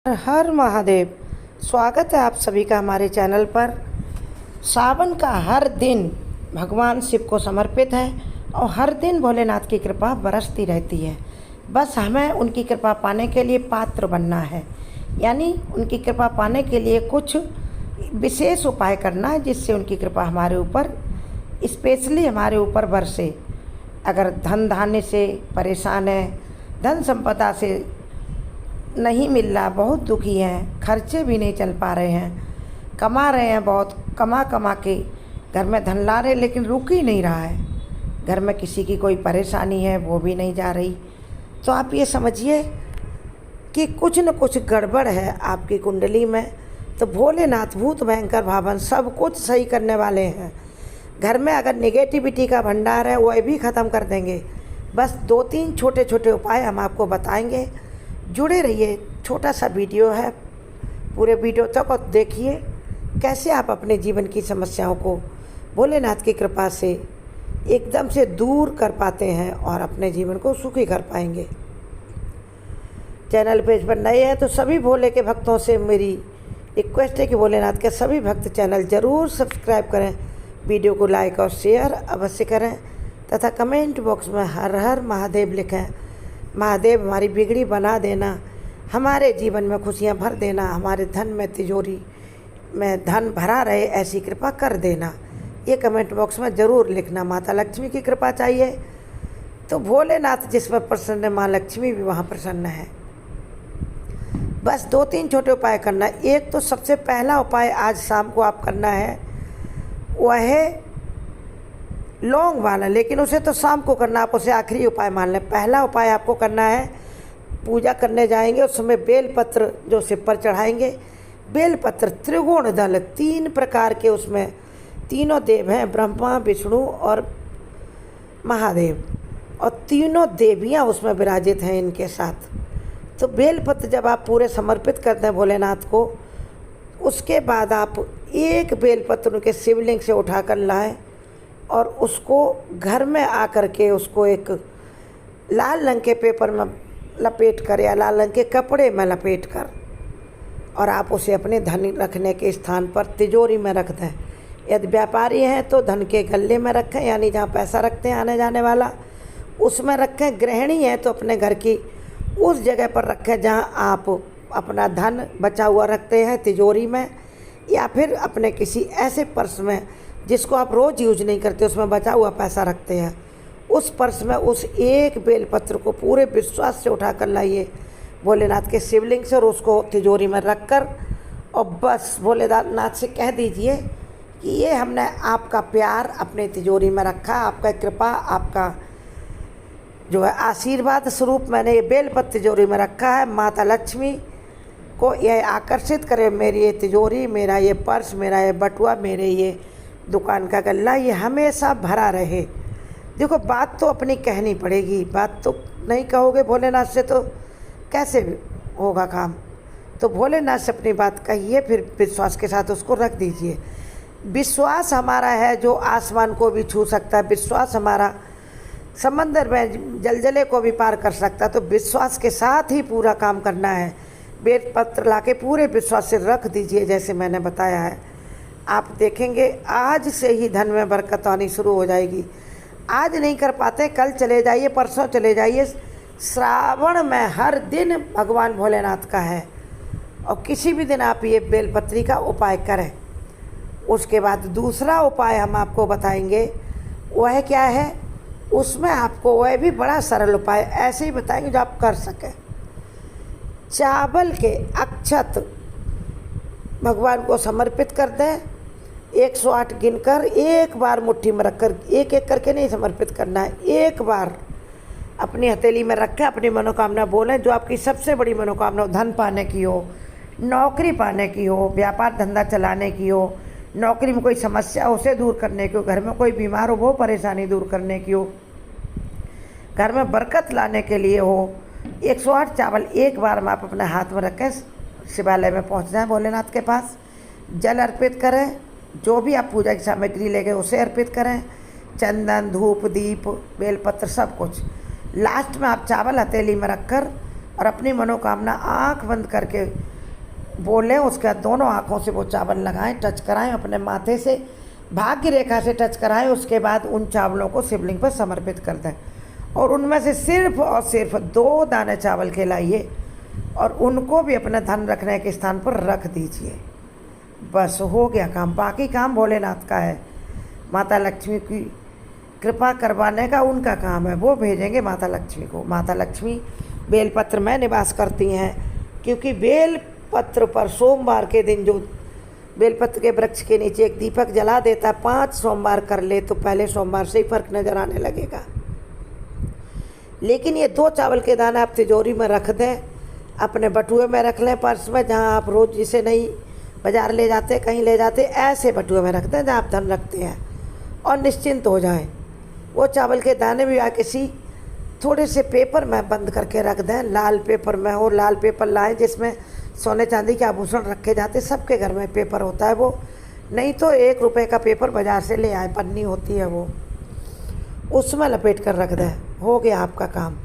हर महादेव। स्वागत है आप सभी का हमारे चैनल पर। सावन का हर दिन भगवान शिव को समर्पित है और हर दिन भोलेनाथ की कृपा बरसती रहती है। बस हमें उनकी कृपा पाने के लिए पात्र बनना है, यानी उनकी कृपा पाने के लिए कुछ विशेष उपाय करना है जिससे उनकी कृपा हमारे ऊपर, स्पेशली हमारे ऊपर बरसे। अगर धन धान्य से परेशान है, धन संपदा से नहीं मिल रहा, बहुत दुखी हैं, खर्चे भी नहीं चल पा रहे हैं, कमा रहे हैं बहुत, कमा के घर में धन ला रहे लेकिन रुक ही नहीं रहा है, घर में किसी की कोई परेशानी है वो भी नहीं जा रही, तो आप ये समझिए कि कुछ न कुछ गड़बड़ है आपकी कुंडली में। तो भोलेनाथ भूत भयंकर भावन सब कुछ सही करने वाले हैं। घर में अगर नेगेटिविटी का भंडार है वह भी ख़त्म कर देंगे। बस 2-3 छोटे छोटे उपाय हम आपको बताएंगे। जुड़े रहिए, छोटा सा वीडियो है, पूरे वीडियो तक और देखिए कैसे आप अपने जीवन की समस्याओं को भोलेनाथ की कृपा से एकदम से दूर कर पाते हैं और अपने जीवन को सुखी कर पाएंगे। चैनल पेज पर नए हैं तो सभी भोले के भक्तों से मेरी रिक्वेस्ट है कि भोलेनाथ के सभी भक्त चैनल ज़रूर सब्सक्राइब करें, वीडियो को लाइक और शेयर अवश्य करें तथा कमेंट बॉक्स में हर हर महादेव लिखें। महादेव हमारी बिगड़ी बना देना, हमारे जीवन में खुशियाँ भर देना, हमारे धन में तिजोरी में धन भरा रहे ऐसी कृपा कर देना। ये कमेंट बॉक्स में ज़रूर लिखना। माता लक्ष्मी की कृपा चाहिए तो भोलेनाथ जिस पर प्रसन्न है, माँ लक्ष्मी भी वहाँ प्रसन्न है। बस 2-3 छोटे उपाय करना। एक तो सबसे पहला उपाय आज शाम को आप करना है वह है लौंग वाला, लेकिन उसे तो शाम को करना, आप उसे आखिरी उपाय मान लें। पहला उपाय आपको करना है, पूजा करने जाएंगे उस समय बेलपत्र जो सिर पर चढ़ाएंगे, बेलपत्र त्रिगुण दल 3 प्रकार के, उसमें तीनों देव हैं, ब्रह्मा विष्णु और महादेव, और तीनों देवियां उसमें विराजित हैं इनके साथ। तो बेलपत्र जब आप पूरे समर्पित करते हैं भोलेनाथ को, उसके बाद आप एक बेलपत्र उनके शिवलिंग से उठाकर लाएं और उसको घर में आकर के उसको एक लाल रंग के पेपर में लपेट कर या लाल रंग के कपड़े में लपेट कर और आप उसे अपने धन रखने के स्थान पर तिजोरी में रख दें। यदि व्यापारी हैं तो धन के गल्ले में रखें, यानी जहाँ पैसा रखते हैं आने जाने वाला उसमें रखें। गृहिणी हैं तो अपने घर की उस जगह पर रखें जहाँ आप अपना धन बचा हुआ रखते हैं, तिजोरी में, या फिर अपने किसी ऐसे पर्स में जिसको आप रोज़ यूज नहीं करते, उसमें बचा हुआ पैसा रखते हैं। उस पर्स में उस एक बेलपत्र को पूरे विश्वास से उठा कर लाइए भोलेनाथ के शिवलिंग से और उसको तिजोरी में रख कर, और बस भोलेनाथ से कह दीजिए कि ये हमने आपका प्यार अपने तिजोरी में रखा, आपका कृपा, आपका जो है आशीर्वाद स्वरूप मैंने ये बेलपत्र तिजोरी में रखा है। माता लक्ष्मी को यह आकर्षित करे, मेरी ये तिजोरी, मेरा ये पर्स, मेरा ये बटुआ, मेरे ये दुकान का गल्ला, ये हमेशा भरा रहे। देखो बात तो अपनी कहनी पड़ेगी, बात तो नहीं कहोगे भोलेनाथ से तो कैसे होगा काम। तो भोलेनाथ से अपनी बात कहिए, फिर विश्वास के साथ उसको रख दीजिए। विश्वास हमारा है जो आसमान को भी छू सकता है, विश्वास हमारा समंदर में जलजले को भी पार कर सकता है। तो विश्वास के साथ ही पूरा काम करना है। बेलपत्र लाके पूरे विश्वास से रख दीजिए जैसे मैंने बताया है। आप देखेंगे आज से ही धन में बरकत आनी शुरू हो जाएगी। आज नहीं कर पाते कल चले जाइए, परसों चले जाइए। श्रावण में हर दिन भगवान भोलेनाथ का है और किसी भी दिन आप ये बेलपत्री का उपाय करें। उसके बाद दूसरा उपाय हम आपको बताएंगे, वह क्या है, उसमें आपको वह भी बड़ा सरल उपाय ऐसे ही बताएंगे जो आप कर सकें। चावल के अक्षत भगवान को समर्पित कर दें, 108 गिनकर एक बार मुट्ठी में रखकर, एक एक करके नहीं समर्पित करना है, एक बार अपनी हथेली में रखें, अपनी मनोकामना बोलें जो आपकी सबसे बड़ी मनोकामना हो, धन पाने की हो, नौकरी पाने की हो, व्यापार धंधा चलाने की हो, नौकरी में कोई समस्या हो उसे दूर करने की हो, घर में कोई बीमार हो वो परेशानी दूर करने की हो, घर में बरकत लाने के लिए हो। 108 चावल एक बार में आप अपने हाथ में रखें, शिवालय में पहुंच जाएं, भोलेनाथ के पास जल अर्पित करें, जो भी आप पूजा की सामग्री ले गए उसे अर्पित करें, चंदन, धूप, दीप, बेलपत्र सब कुछ। लास्ट में आप चावल हथेली में रखकर और अपनी मनोकामना आंख बंद करके बोलें, उसके बाद दोनों आँखों से वो चावल लगाएं, टच कराएं अपने माथे से, भाग्य रेखा से टच कराएं। उसके बाद उन चावलों को शिवलिंग पर समर्पित कर दें और उनमें से सिर्फ और सिर्फ 2 दाने चावल के लाइए और उनको भी अपने धन रखने के स्थान पर रख दीजिए। बस हो गया काम। बाकी काम भोलेनाथ का है, माता लक्ष्मी की कृपा करवाने का उनका काम है, वो भेजेंगे माता लक्ष्मी को। माता लक्ष्मी बेलपत्र में निवास करती हैं, क्योंकि बेलपत्र पर सोमवार के दिन जो बेलपत्र के वृक्ष के नीचे एक दीपक जला देता, 5 सोमवार कर ले तो पहले सोमवार से ही फर्क नजर आने लगेगा। लेकिन ये 2 चावल के दाने आप तिजोरी में रख दें, अपने बटुए में रख लें, पर्स में, जहाँ आप रोज़ जिसे नहीं बाजार ले जाते, कहीं ले जाते, ऐसे बटुए में रख दें जहाँ आप धन रखते हैं और निश्चिंत हो जाएं। वो चावल के दाने भी किसी थोड़े से पेपर में बंद करके रख दें, लाल पेपर में हो, लाल पेपर लाएं जिसमें सोने चांदी के आभूषण रखे जाते। सबके घर में पेपर होता है वो, नहीं तो 1 रुपये का पेपर बाज़ार से ले आए, पन्नी होती है वो, उसमें लपेट कर रख दें। हो गया आपका काम।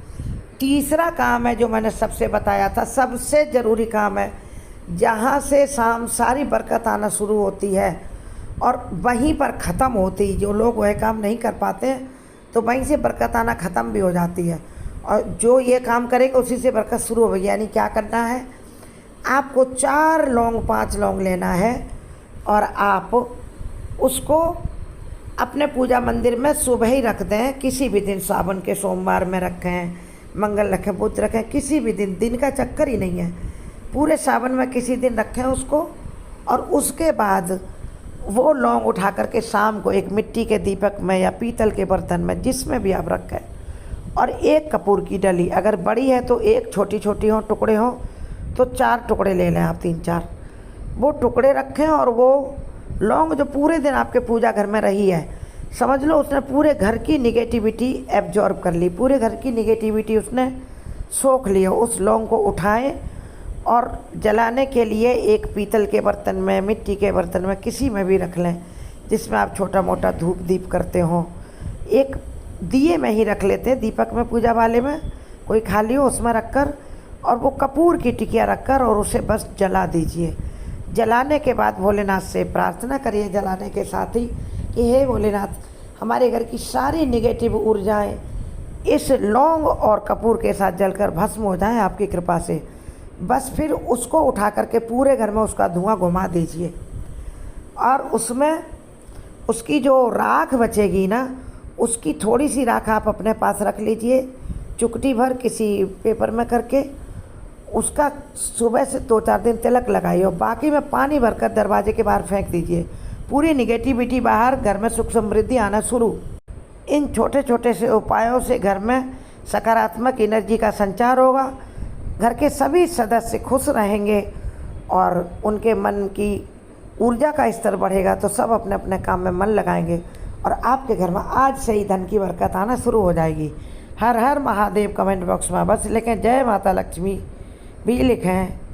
तीसरा काम है जो मैंने सबसे बताया था, सबसे ज़रूरी काम है, जहाँ से शाम सारी बरकत आना शुरू होती है और वहीं पर ख़त्म होती। जो लोग वह काम नहीं कर पाते हैं तो वहीं से बरकत आना ख़त्म भी हो जाती है, और जो ये काम करेगा उसी से बरकत शुरू हो गई। यानी क्या करना है, आपको 4 लौंग 5 लौंग लेना है और आप उसको अपने पूजा मंदिर में सुबह ही रख दें। किसी भी दिन, सावन के सोमवार में रखें, मंगल रखें, बुध रखें, किसी भी दिन का चक्कर ही नहीं है, पूरे सावन में किसी दिन रखें उसको। और उसके बाद वो लौंग उठा करके शाम को एक मिट्टी के दीपक में या पीतल के बर्तन में, जिसमें भी आप रखें, और 1 कपूर की डली, अगर बड़ी है तो 1, छोटी छोटी हो, टुकड़े हों तो 4 टुकड़े ले लें आप, 3-4 वो टुकड़े रखें। और वो लौंग जो पूरे दिन आपके पूजा घर में रही है, समझ लो उसने पूरे घर की निगेटिविटी एब्जॉर्ब कर ली, पूरे घर की निगेटिविटी उसने सोख ली। उस लौंग को उठाएं और जलाने के लिए एक पीतल के बर्तन में, मिट्टी के बर्तन में, किसी में भी रख लें जिसमें आप छोटा मोटा धूप दीप करते हों। एक दिए में ही रख लेते हैं, दीपक में, पूजा वाले में कोई खाली हो उसमें रखकर, और वो कपूर की टिकिया रखकर और उसे बस जला दीजिए। जलाने के बाद भोलेनाथ से प्रार्थना करिए जलाने के साथ ही कि हे भोलेनाथ, हमारे घर की सारी निगेटिव ऊर्जाएं इस लौंग और कपूर के साथ जलकर भस्म हो जाएं आपकी कृपा से। बस फिर उसको उठा करके पूरे घर में उसका धुआं घुमा दीजिए, और उसमें उसकी जो राख बचेगी ना, उसकी थोड़ी सी राख आप अपने पास रख लीजिए, चुटकी भर किसी पेपर में करके उसका सुबह से 2-4 दिन तिलक लगाइए और बाकी में पानी भरकर दरवाजे के बाहर फेंक दीजिए। पूरी निगेटिविटी बाहर, घर में सुख समृद्धि आना शुरू। इन छोटे छोटे से उपायों से घर में सकारात्मक एनर्जी का संचार होगा, घर के सभी सदस्य खुश रहेंगे और उनके मन की ऊर्जा का स्तर बढ़ेगा, तो सब अपने अपने काम में मन लगाएंगे और आपके घर में आज से ही धन की बरकत आना शुरू हो जाएगी। हर हर महादेव कमेंट बॉक्स में बस लिखें जय माता लक्ष्मी भी लिखें।